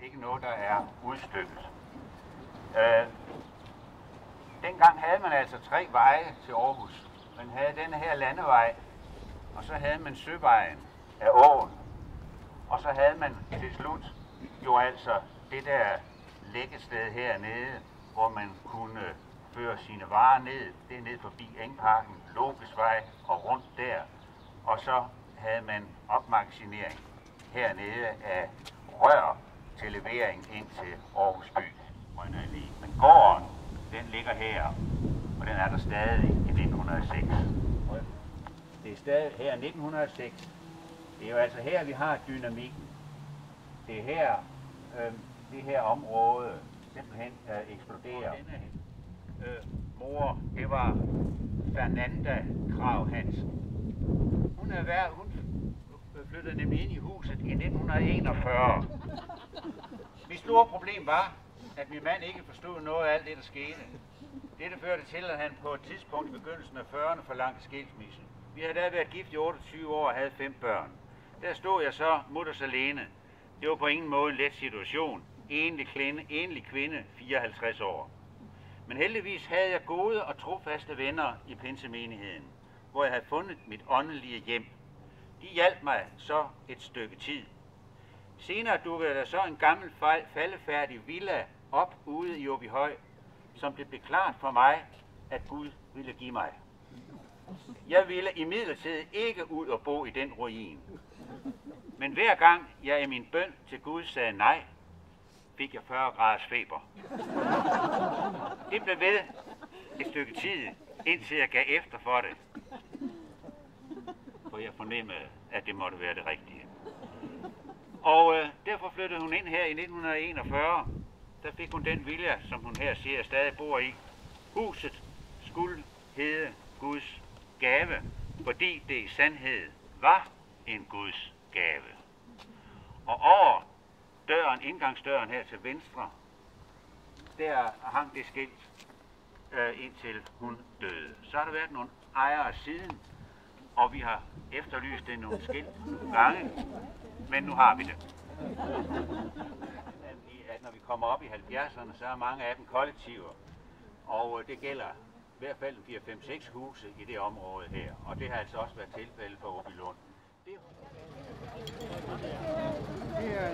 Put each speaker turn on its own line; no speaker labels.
ikke noget, der er udstykket. Dengang havde man altså 3 veje til Aarhus. Man havde denne her landevej, og så havde man søvejen af åen. Og så havde man til slut jo altså det der læggested hernede, hvor man kunne føre sine varer ned. Det er ned forbi Engparken, Lokesvej og rundt der. Og så havde man opmagasinering hernede af rør til levering ind til Aarhus by. Men gården, den ligger her, og den er der stadig i 1906. Det er stadig her 1906. Det er jo altså her, vi har dynamikken. Det er her, det her område simpelthen eksploderer. Denne mor, det var Fernanda Krag Hansen. Hun flyttede nemlig ind i huset i 1941. Mit store problem var, at min mand ikke forstod noget af alt det, der skete. Dette førte til, at han på et tidspunkt i begyndelsen af 40'erne forlangte skilsmisse. Vi havde da været gift i 28 år og havde 5 børn. Der stod jeg så mutters alene. Det var på ingen måde en let situation. Enlig kvinde, 54 år. Men heldigvis havde jeg gode og trofaste venner i pinsemenigheden, hvor jeg havde fundet mit åndelige hjem. De hjalp mig så et stykke tid. Senere dukkede der så en gammel faldefærdig villa op ude i Åbyhøj, som det blev klart for mig, at Gud ville give mig. Jeg ville imidlertid ikke ud og bo i den ruin. Men hver gang jeg i min bøn til Gud sagde nej, fik jeg 40 graders feber. Det blev ved et stykke tid, indtil jeg gav efter for det. For jeg fornemmede, at det måtte være det rigtige. Og derfor flyttede hun ind her i 1941. Der fik hun den villa, som hun her siger stadig bor i. Huset skulle hedde Guds gave, fordi det i sandhed var en Guds gave. Og over døren, indgangsdøren her til venstre, der hang det skilt indtil hun døde. Så har der været nogle ejere siden, og vi har efterlyst det nogle skilt nogle gange, men nu har vi det. Når vi kommer op i 70'erne, så er mange af dem kollektiver, og det gælder i hvert fald 4-5-6 huse i det område her, og det har altså også været tilfældet for Åbylund. Det er